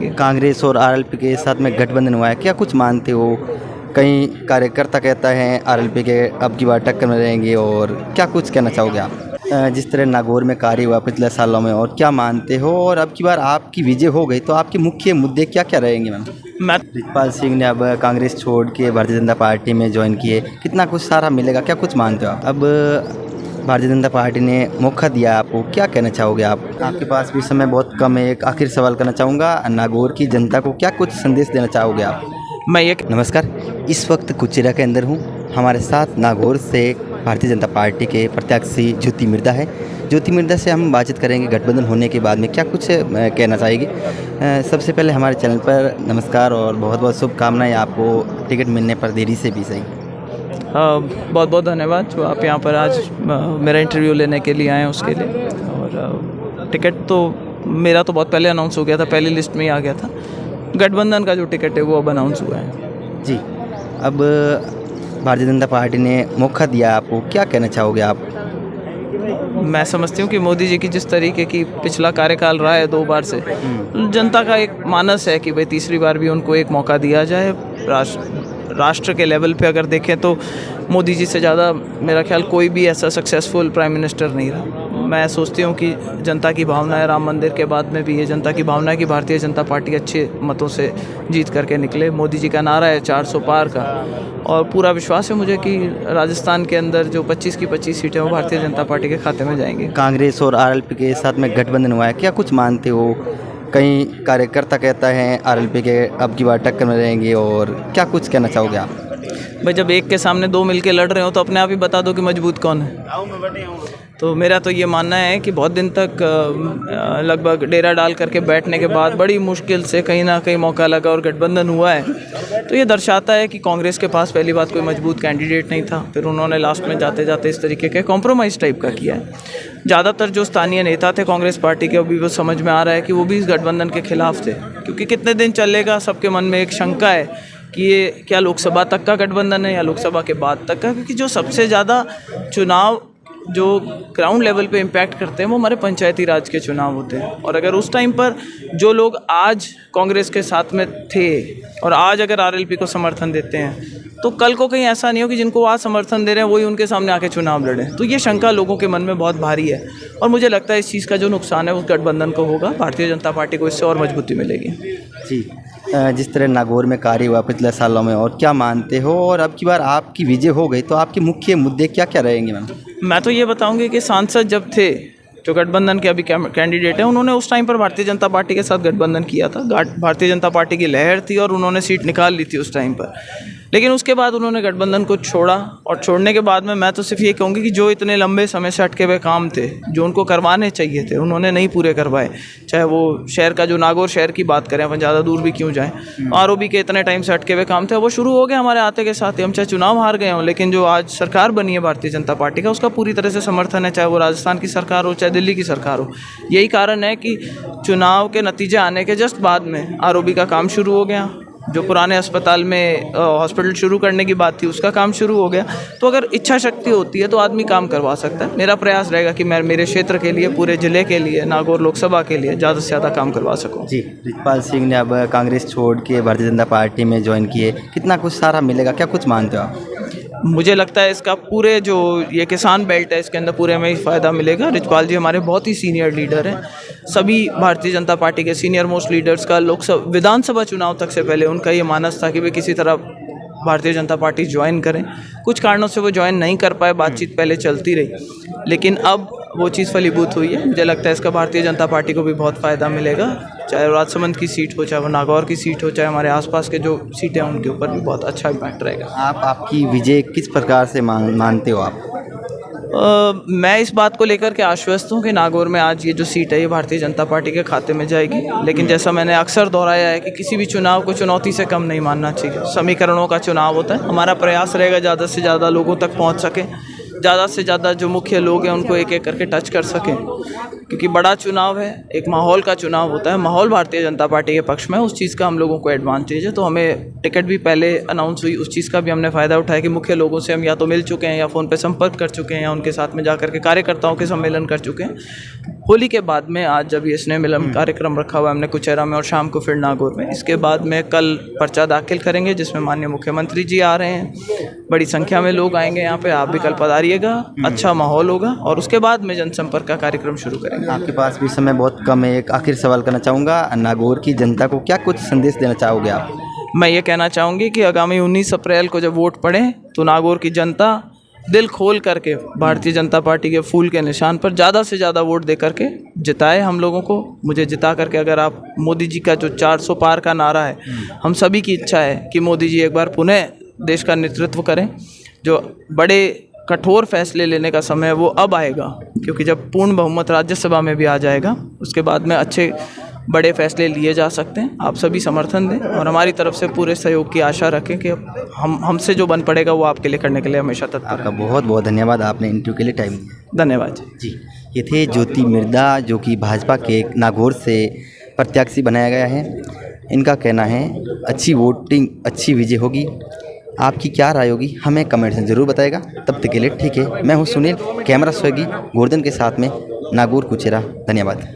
जाएंगे। कांग्रेस और आरएलपी के साथ में गठबंधन हुआ है, क्या कुछ मानते हो? कई कार्यकर्ता कहता है आरएलपी के अब की बार टक्कर में रहेंगे, और क्या कुछ कहना चाहोगे आप? जिस तरह नागौर में कार्य हुआ पिछले सालों में, और क्या मानते हो, और अब की बार आपकी विजय हो गई तो आपके मुख्य मुद्दे क्या क्या रहेंगे मैम? मैं रितपाल सिंह ने अब कांग्रेस छोड़ के भारतीय जनता पार्टी में ज्वाइन किए, कितना कुछ सारा मिलेगा, क्या कुछ मानते हो आप? अब भारतीय जनता पार्टी ने मौका दिया आपको, क्या कहना चाहोगे आप? आपके पास भी समय बहुत कम है, एक आखिर सवाल करना चाहूँगा, नागौर की जनता को क्या कुछ संदेश देना चाहोगे आप? मैं ये नमस्कार, इस वक्त कुचेरा के अंदर हूँ। हमारे साथ नागौर से भारतीय जनता पार्टी के प्रत्याशी ज्योति मिर्धा है। ज्योति मिर्धा से हम बातचीत करेंगे गठबंधन होने के बाद में क्या कुछ कहना चाहेगी। सबसे पहले हमारे चैनल पर नमस्कार और बहुत बहुत शुभकामनाएं आपको टिकट मिलने पर, देरी से भी सही। बहुत बहुत धन्यवाद जो आप यहाँ पर आज मेरा इंटरव्यू लेने के लिए आए हैं उसके लिए। और टिकट तो मेरा तो बहुत पहले अनाउंस हो गया था, पहली लिस्ट में ही आ गया था। गठबंधन का जो टिकट है वो अब अनाउंस हुआ है जी। अब भारतीय जनता पार्टी ने मौका दिया आपको, क्या कहना चाहोगे आप? मैं समझती हूँ कि मोदी जी की जिस तरीके की पिछला कार्यकाल रहा है 2 बार से, जनता का एक मानस है कि भाई तीसरी बार भी उनको एक मौका दिया जाए। राष्ट्र के लेवल पे अगर देखें तो मोदी जी से ज़्यादा मेरा ख्याल कोई भी ऐसा सक्सेसफुल प्राइम मिनिस्टर नहीं रहा। मैं सोचती हूँ कि जनता की भावना है, राम मंदिर के बाद में भी ये जनता की भावना है कि भारतीय जनता पार्टी अच्छे मतों से जीत करके निकले। मोदी जी का नारा है 400 पार का, और पूरा विश्वास है मुझे कि राजस्थान के अंदर जो 25 की 25 सीटें वो भारतीय जनता पार्टी के खाते में जाएंगी। कांग्रेस और आरएलपी के साथ में गठबंधन हुआ है, क्या कुछ मानते हो? कई कार्यकर्ता कहता है आरएलपी के अब की बार टक्कर में रहेंगे, और क्या कुछ कहना चाहोगे आप? भाई जब एक के सामने 2 मिलके लड़ रहे हो तो अपने आप ही बता दो कि मजबूत कौन है। तो मेरा तो ये मानना है कि बहुत दिन तक लगभग डेरा डाल करके बैठने के बाद बड़ी मुश्किल से कहीं ना कहीं मौका लगा और गठबंधन हुआ है। तो ये दर्शाता है कि कांग्रेस के पास पहली बात कोई मजबूत कैंडिडेट नहीं था, फिर उन्होंने लास्ट में जाते जाते इस तरीके के कॉम्प्रोमाइज़ टाइप का किया है। ज़्यादातर जो स्थानीय नेता थे कांग्रेस पार्टी के, अभी वो समझ में आ रहा है कि वो भी इस गठबंधन के खिलाफ थे, क्योंकि कितने दिन चलेगा सबके मन में एक शंका है कि ये क्या लोकसभा तक का गठबंधन है या लोकसभा के बाद तक का, क्योंकि जो सबसे ज़्यादा चुनाव जो ग्राउंड लेवल पे इम्पैक्ट करते हैं वो हमारे पंचायती राज के चुनाव होते हैं। और अगर उस टाइम पर जो लोग आज कांग्रेस के साथ में थे और आज अगर आरएलपी को समर्थन देते हैं, तो कल को कहीं ऐसा नहीं हो कि जिनको आज समर्थन दे रहे हैं वही उनके सामने आके चुनाव लड़ें। तो ये शंका लोगों के मन में बहुत भारी है, और मुझे लगता है इस चीज़ का जो नुकसान है उस गठबंधन को होगा। भारतीय जनता पार्टी को इससे और मजबूती मिलेगी। जी। जिस तरह नागौर में कार्य हुआ पिछले सालों में, और क्या मानते हो, और अब की बार आपकी विजय हो गई तो आपके मुख्य मुद्दे क्या क्या रहेंगे मैम? मैं तो ये बताऊंगी कि सांसद जब थे, जो गठबंधन के अभी कैंडिडेट हैं, उन्होंने उस टाइम पर भारतीय जनता पार्टी के साथ गठबंधन किया था। भारतीय जनता पार्टी की लहर थी और उन्होंने सीट निकाल ली थी उस टाइम पर। लेकिन उसके बाद उन्होंने गठबंधन को छोड़ा, और छोड़ने के बाद में मैं तो सिर्फ ये कहूँगी कि जो इतने लंबे समय से अटके हुए काम थे, जो उनको करवाने चाहिए थे, उन्होंने नहीं पूरे करवाए। चाहे वो शहर का जो नागौर शहर की बात करें, अपन ज़्यादा दूर भी क्यों जाएँ, आरओबी के इतने टाइम से अटके हुए काम थे, वो शुरू हो गए हमारे आते के साथ ही। हम चाहे चुनाव हार गए हों, लेकिन जो आज सरकार बनी है भारतीय जनता पार्टी का, उसका पूरी तरह से समर्थन है, चाहे वो राजस्थान की सरकार हो चाहे दिल्ली की सरकार हो। यही कारण है कि चुनाव के नतीजे आने के जस्ट बाद में आरओबी का काम शुरू हो गया। जो पुराने अस्पताल में हॉस्पिटल शुरू करने की बात थी उसका काम शुरू हो गया। तो अगर इच्छा शक्ति होती है तो आदमी काम करवा सकता है। मेरा प्रयास रहेगा कि मैं मेरे क्षेत्र के लिए, पूरे ज़िले के लिए, नागौर लोकसभा के लिए ज़्यादा से ज़्यादा काम करवा सकूं। जी। रितपाल सिंह ने अब कांग्रेस छोड़ के भारतीय जनता पार्टी में ज्वाइन किए, कितना कुछ सारा मिलेगा, क्या कुछ मानते हो आप? मुझे लगता है इसका पूरे जो ये किसान बेल्ट है इसके अंदर पूरे में फ़ायदा मिलेगा। रितपाल जी हमारे बहुत ही सीनियर लीडर हैं। सभी भारतीय जनता पार्टी के सीनियर मोस्ट लीडर्स का लोकसभा विधानसभा चुनाव तक से पहले उनका ये मानस था कि वे किसी तरह भारतीय जनता पार्टी ज्वाइन करें। कुछ कारणों से वो ज्वाइन नहीं कर पाए, बातचीत पहले चलती रही, लेकिन अब वो चीज़ फलीभूत हुई है। मुझे लगता है इसका भारतीय जनता पार्टी को भी बहुत फ़ायदा मिलेगा, चाहे राजसमंद की सीट हो, चाहे वो नागौर की सीट हो, चाहे हमारे आसपास के जो सीटें हैं उनके ऊपर भी बहुत अच्छा इम्पैक्ट रहेगा। आपकी विजय किस प्रकार से मानते हो आप? मैं इस बात को लेकर के आश्वस्त हूँ कि नागौर में आज ये जो सीट है ये भारतीय जनता पार्टी के खाते में जाएगी। लेकिन जैसा मैंने अक्सर दोहराया है कि किसी भी चुनाव को चुनौती से कम नहीं मानना चाहिए। समीकरणों का चुनाव होता है। हमारा प्रयास रहेगा ज़्यादा से ज़्यादा लोगों तक पहुँच सके, ज़्यादा से ज़्यादा जो मुख्य लोग हैं उनको एक एक करके टच कर सकें, क्योंकि बड़ा चुनाव है, एक माहौल का चुनाव होता है। माहौल भारतीय जनता पार्टी के पक्ष में, उस चीज़ का हम लोगों को एडवांटेज है। तो हमें टिकट भी पहले अनाउंस हुई, उस चीज़ का भी हमने फ़ायदा उठाया कि मुख्य लोगों से हम या तो मिल चुके हैं या फ़ोन पे संपर्क कर चुके हैं या उनके साथ में जा कर के कार्यकर्ताओं के सम्मेलन कर चुके हैं। होली के बाद में आज जब ये स्नेह मिलन कार्यक्रम रखा हुआ है हमने कुचेरा में और शाम को फिर नागौर में, इसके बाद में कल पर्चा दाखिल करेंगे जिसमें माननीय मुख्यमंत्री जी आ रहे हैं, बड़ी संख्या में लोग आएंगे यहाँ पे, आप भी कल पधारिएगा, अच्छा माहौल होगा और उसके बाद में जनसंपर्क का कार्यक्रम शुरू करेंगे। आपके पास भी समय बहुत कम है, एक आखिर सवाल करना चाहूँगा, नागौर की जनता को क्या कुछ संदेश देना चाहोगे आप? मैं ये कहना चाहूँगी कि आगामी 19 अप्रैल को जब वोट पड़े तो नागौर की जनता दिल खोल करके भारतीय जनता पार्टी के फूल के निशान पर ज़्यादा से ज़्यादा वोट दे करके जिताए हम लोगों को। मुझे जिता करके, अगर आप मोदी जी का जो 400 पार का नारा है, हम सभी की इच्छा है कि मोदी जी एक बार पुनः देश का नेतृत्व करें। जो बड़े कठोर फैसले लेने का समय है वो अब आएगा, क्योंकि जब पूर्ण बहुमत राज्यसभा में भी आ जाएगा उसके बाद में अच्छे बड़े फैसले लिए जा सकते हैं। आप सभी समर्थन दें और हमारी तरफ से पूरे सहयोग की आशा रखें कि हमसे जो बन पड़ेगा वो आपके लिए करने के लिए हमेशा तत्पर हैं। आपका बहुत बहुत धन्यवाद, आपने इंटरव्यू के लिए टाइम दिया। धन्यवाद जी। ये थे ज्योति मिर्दा, जो कि भाजपा के नागौर से प्रत्याशी बनाया गया है। इनका कहना है अच्छी वोटिंग, अच्छी विजय होगी। आपकी क्या राय होगी हमें कमेंट में ज़रूर बताएगा। तब तक के लिए ठीक है, मैं हूँ सुनील, कैमरा सहयोगी गोवर्धन के साथ में नागौर कुचेरा। धन्यवाद।